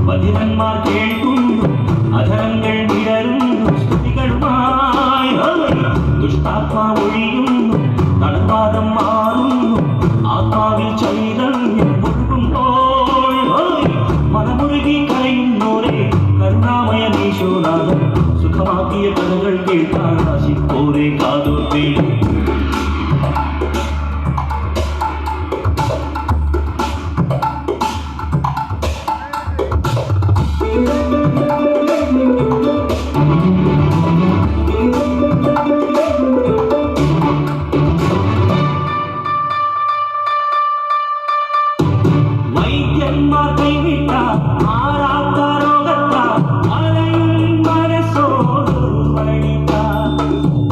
ബധിരന്മാർ കേൾക്കുന്നു, അധരങ്ങൾ വിടരുന്നു സ്തുതികളുമായി. ദുഷ്ടാത്മാ ഒഴിയുന്നു, തളർവാദം മാറുന്നു, ആത്മാവിൽ ചൈതന്യം ഒഴുകുമ്പോൾ മനമുരുകി കരയുന്നോരെ കരുണാമയമീശോനാഥൻ സുഖമാക്കിയ കഥകൾ കേൾക്കാൻ ആശിപ്പോരെ കാതോർത്തേ. വൈദ്യന്മാർ കൈവിട്ട മാറാത്ത രോഗത്ത അലയും മനസ്സോട് വഴിത്ത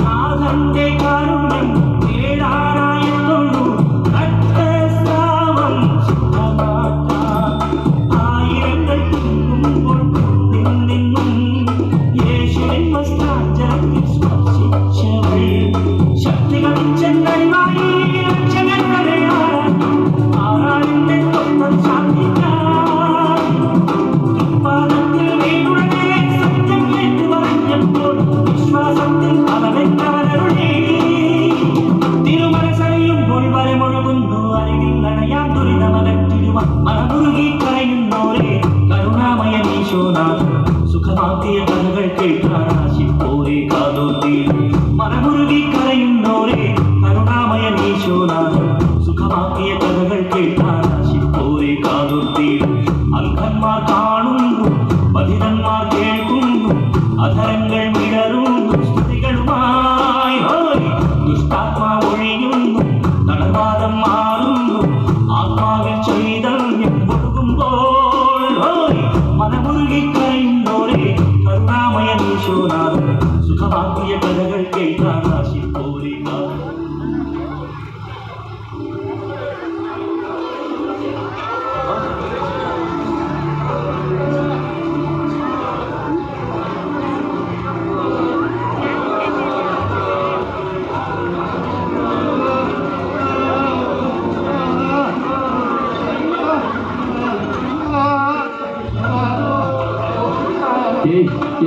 നാഥന്റെ കാരുണ്യം നേടാനായെത്തുള്ളൂ രക്തസ്രാവം സുഖമാക്കാം. ആയിരങ്ങൾ തിന്നുമ്പോൾ നിന്നും യേശുവിൻ വസ്ത്രാഞ്ചലത്തിൽ സ്പർശിച്ചവൾ ശക്തികൾ ചെന്നൈവായി രക്ഷകരുടെ ആരാളിന്റെ തൊട്ടം പാദത്തിൽ വീടുടനെ സത്യം കേട്ടു പറഞ്ഞപ്പോൾ വിശ്വാസത്തിൽ അവനെത്തവരുടെ തിരുമനസറിയുമ്പോൾ വരമൊഴുകുന്നു അരികിൽ അണയാം ദുരിതമകറ്റിടുവാൻ മനമുരുകി കരയുന്നോരെ കരുണാമയമീശോനാഥൻ സുഖമാക്കിയ കഥകൾ കേൾക്കാൻ ആശിപ്പോരെ കാതോർത്തേ. മനമുരുകി കരയുന്നോരെ കരുണാമയമീശോനാഥൻ സുഖമാക്കിയ കഥകൾ കേൾക്കാൻ ആശിപ്പോരെ കാതോർത്തേ. അൽഖന്മാർ കാണുന്നു, ബധിരന്മാർ കേൾക്കുന്നു, അധരങ്ങൾ വിടരുന്നു സ്തുതികളുമായി. ദുഷ്ടാത്മാ ഒഴിയുന്നു, തളർവാദം മാറുന്നു, ആത്മാവിൽ ചൈതന്യം ഒഴുകുമ്പോൾ മനമുരുകി കരയുന്നോരെ കരുണാമയമീശോനാഥൻ സുഖമാക്കിയ കഥകൾ കേൾക്കാൻ ആശിപ്പോരെ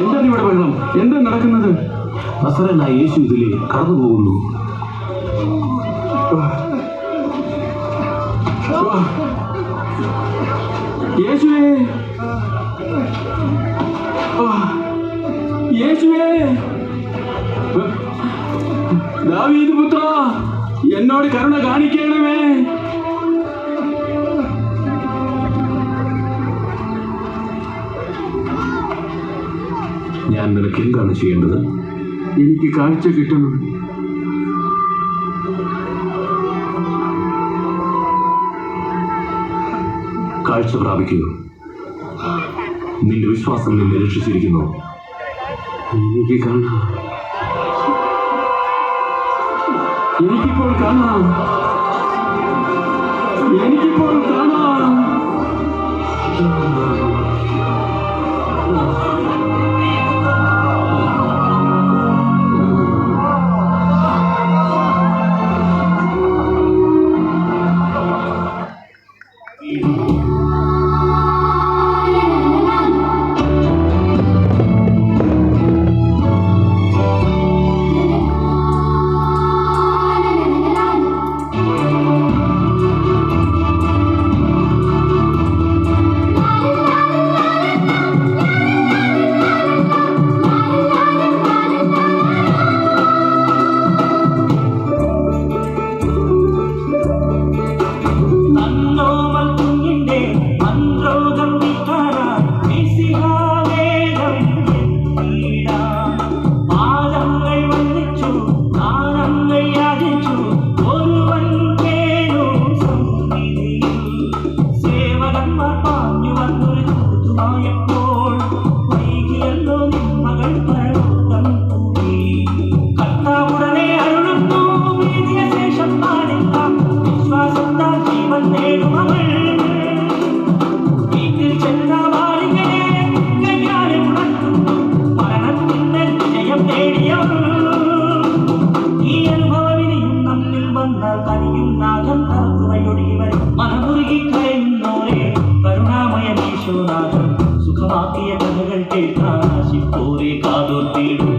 എന്താണ് ഇവിടെ വെള്ളം? എന്താ നടക്കുന്നത്? നസറേനായ യേശു ഇതിലെ കടന്നു പോകുന്നു. യേശുവേ, യേശുവേ, ദാവീദ് പുത്ര, എന്നോട് കരുണ കാണിക്കണമേ. ഞാൻ നിനക്ക് എന്താണ് ചെയ്യേണ്ടത്? എനിക്ക് കാഴ്ച കിട്ടണം. കാഴ്ച പ്രാപിക്കുന്നു. നിന്റെ വിശ്വാസം നിന്നെ രക്ഷിച്ചിരിക്കുന്നു. എനിക്ക് കാണാം. എനിക്കിപ്പോൾ കാണാം. എനിക്കിപ്പോൾ കാണാം. സുഖമാക്കിയ കഥകൾ കേൾക്കാൻ ആശിപ്പോരെ കാതോർത്തിടും